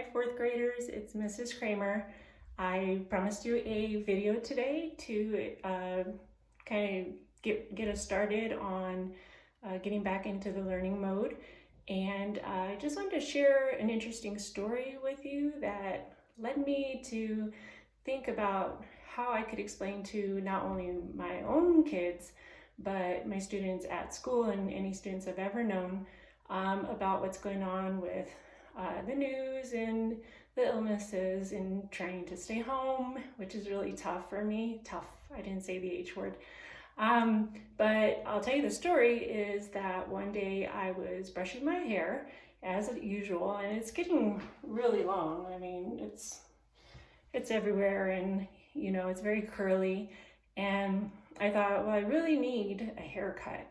Hi, fourth graders, it's Mrs. Kramer. I promised you a video today to kind of get us started on getting back into the learning mode. And I just wanted to share an interesting story with you that led me to think about how I could explain to not only my own kids, but my students at school and any students I've ever known about what's going on with the news and the illnesses and trying to stay home, which is really tough for me. Tough, I didn't say the H word. But I'll tell you the story is that one day I was brushing my hair as usual, and it's getting really long. I mean, it's everywhere, and it's very curly. And I thought, well, I really need a haircut.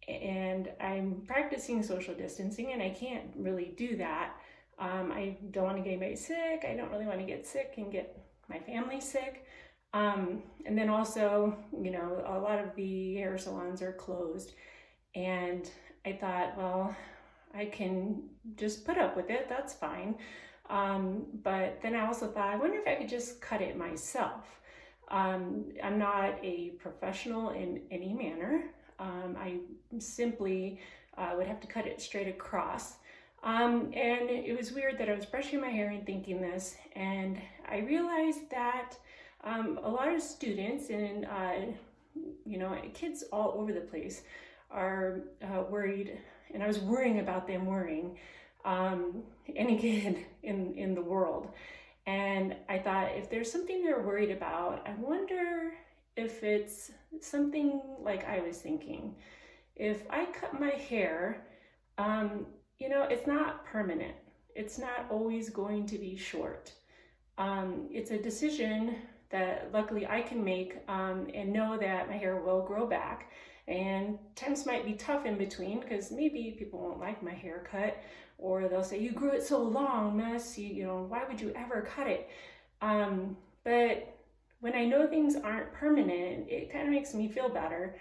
And I'm practicing social distancing, and I can't really do that. I don't want to get anybody sick. I don't really want to get sick and get my family sick. And then also, a lot of the hair salons are closed. And I thought, well, I can just put up with it. That's fine. But then I also thought, I wonder if I could just cut it myself. I'm not a professional in any manner. I simply would have to cut it straight across. And it was weird that I was brushing my hair and thinking this, and I realized that a lot of students and kids all over the place are worried, and I was worrying about them worrying, any kid in the world. And I thought, if there's something they're worried about, I wonder if it's something like I was thinking. If I cut my hair, it's not permanent. It's not always going to be short. It's a decision that luckily I can make and know that my hair will grow back. And times might be tough in between because maybe people won't like my haircut, or they'll say, you grew it so long, miss, why would you ever cut it? But when I know things aren't permanent, it kind of makes me feel better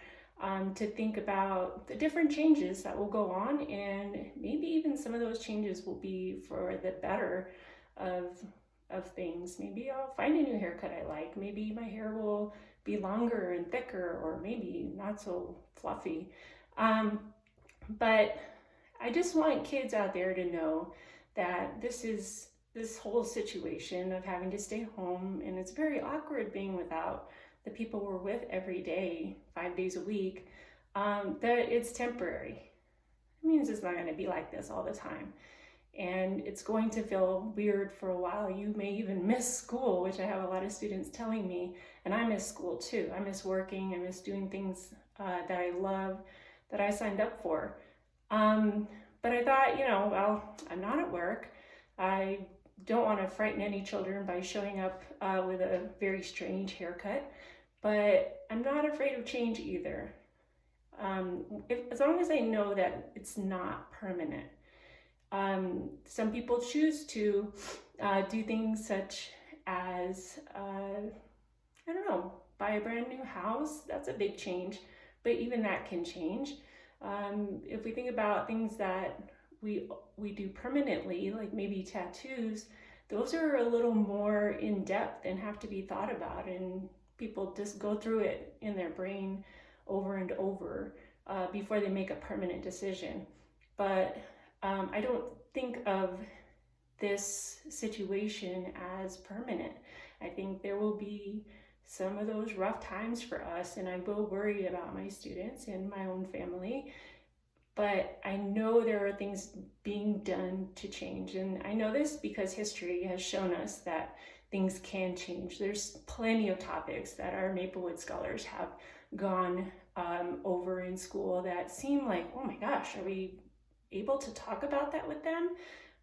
to think about the different changes that will go on, and maybe even some of those changes will be for the better of things. Maybe I'll find a new haircut I like. Maybe my hair will be longer and thicker, or maybe not so fluffy. But I just want kids out there to know that this whole situation of having to stay home, and it's very awkward being without the people we're with every day, 5 days a week, that it's temporary. It means it's not going to be like this all the time. And it's going to feel weird for a while. You may even miss school, which I have a lot of students telling me, and I miss school too. I miss working, I miss doing things that I love, that I signed up for. But I thought, well, I'm not at work. I don't want to frighten any children by showing up with a very strange haircut, but I'm not afraid of change either. As long as I know that it's not permanent. Some people choose to do things such as, buy a brand new house. That's a big change, but even that can change. If we think about things that we do permanently, like maybe tattoos, those are a little more in depth and have to be thought about, and people just go through it in their brain over and over before they make a permanent decision. But I don't think of this situation as permanent. I think there will be some of those rough times for us, and I will worry about my students and my own family. But I know there are things being done to change. And I know this because history has shown us that things can change. There's plenty of topics that our Maplewood scholars have gone over in school that seem like, oh my gosh, are we able to talk about that with them?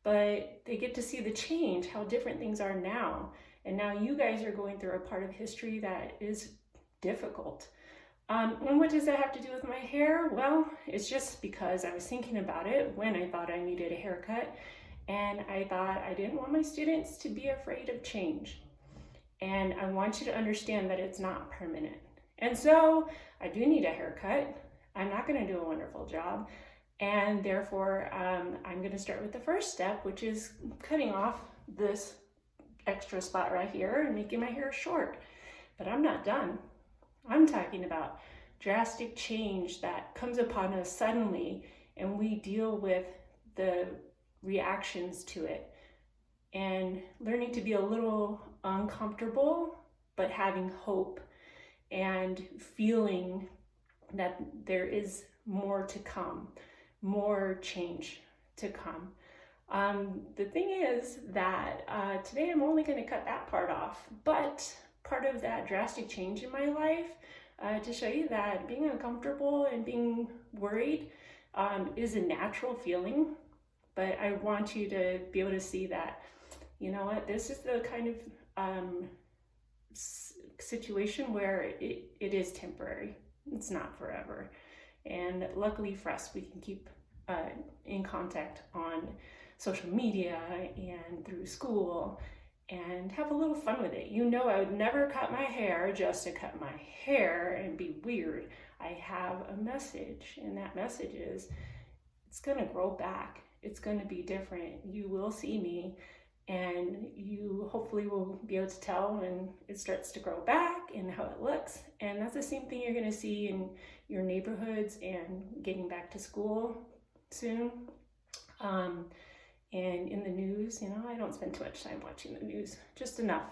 But they get to see the change, how different things are now. And now you guys are going through a part of history that is difficult. And what does that have to do with my hair? Well, it's just because I was thinking about it when I thought I needed a haircut, and I thought I didn't want my students to be afraid of change. And I want you to understand that it's not permanent. And so I do need a haircut. I'm not going to do a wonderful job. And therefore, I'm going to start with the first step, which is cutting off this extra spot right here and making my hair short. But I'm not done. I'm talking about drastic change that comes upon us suddenly, and we deal with the reactions to it, and learning to be a little uncomfortable, but having hope and feeling that there is more to come, more change to come. The thing is that today I'm only going to cut that part off, but part of that drastic change in my life to show you that being uncomfortable and being worried is a natural feeling, but I want you to be able to see that, you know what, this is the kind of situation where it is temporary. It's not forever. And luckily for us, we can keep in contact on social media and through school and have a little fun with it. You know, I would never cut my hair just to cut my hair and be weird. I have a message, and that message is it's going to grow back. It's going to be different. You will see me, and you hopefully will be able to tell when it starts to grow back and how it looks. And that's the same thing you're going to see in your neighborhoods and getting back to school soon. And in the news, you know, I don't spend too much time watching the news, just enough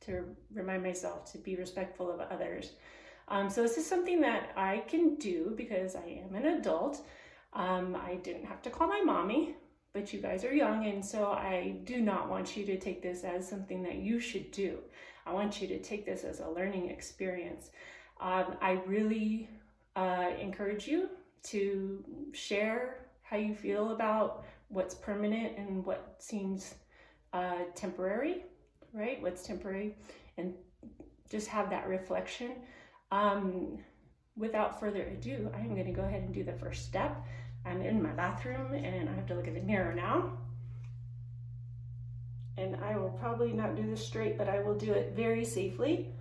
to remind myself to be respectful of others. So this is something that I can do because I am an adult. I didn't have to call my mommy, but you guys are young, and so I do not want you to take this as something that you should do. I want you to take this as a learning experience. I really encourage you to share how you feel about what's permanent and what seems temporary, right? What's temporary, and just have that reflection. Without further ado, I'm going to go ahead and do the first step. I'm in my bathroom and I have to look at the mirror now. And I will probably not do this straight, but I will do it very safely.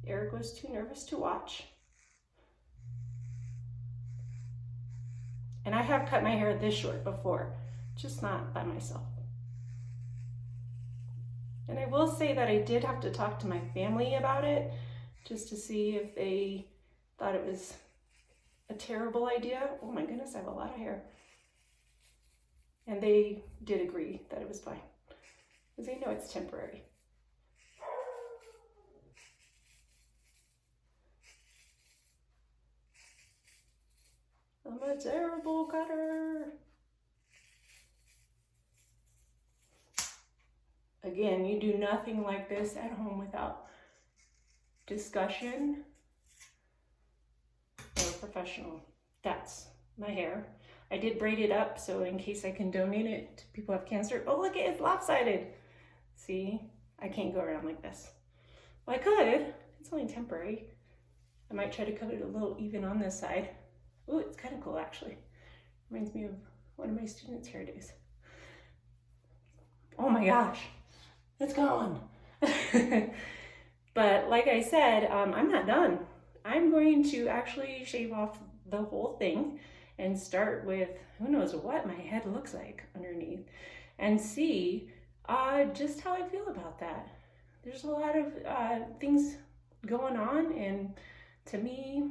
Eric was too nervous to watch. And I have cut my hair this short before, just not by myself. And I will say that I did have to talk to my family about it, just to see if they thought it was a terrible idea. Oh my goodness, I have a lot of hair. And they did agree that it was fine, because they know it's temporary. I'm a terrible cutter. Again, you do nothing like this at home without discussion or a professional. That's my hair. I did braid it up, so in case I can donate it to people who have cancer. Oh, look, it's lopsided. See, I can't go around like this. Well, I could. It's only temporary. I might try to cut it a little even on this side. Ooh, it's kind of cool, actually. Reminds me of one of my students' hair days. Oh my gosh, it's gone. But like I said, I'm not done. I'm going to actually shave off the whole thing and start with who knows what my head looks like underneath, and see just how I feel about that. There's a lot of things going on, and to me,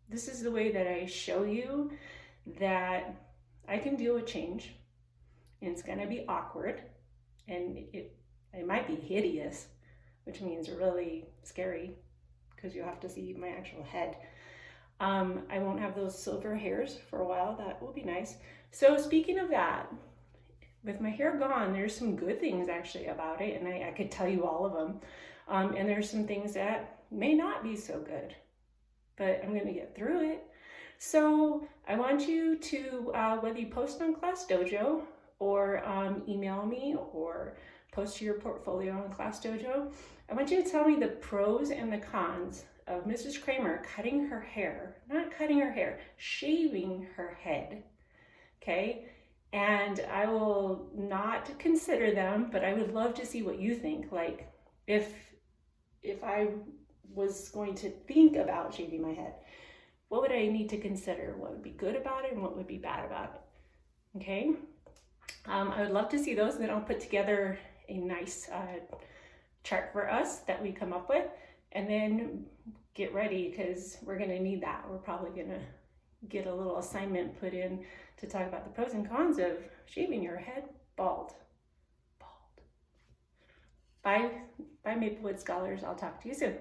this is the way that I show you that I can deal with change, and it's gonna be awkward, and it might be hideous, which means really scary, because you have to see my actual head. I won't have those silver hairs for a while. That will be nice. So speaking of that, with my hair gone, there's some good things actually about it, and I could tell you all of them. And there's some things that may not be so good, but I'm gonna get through it. So I want you to, whether you post on Class Dojo or email me or post to your portfolio on Class Dojo, I want you to tell me the pros and the cons of Mrs. Kramer cutting her hair, not cutting her hair, shaving her head, okay? And I will not consider them, but I would love to see what you think. Like, if I was going to think about shaving my head, what would I need to consider? What would be good about it and what would be bad about it? Okay. I would love to see those, and then I'll put together a nice chart for us that we come up with, and then get ready because we're going to need that. We're probably going to get a little assignment put in to talk about the pros and cons of shaving your head bald. Bye, Maplewood Scholars. I'll talk to you soon.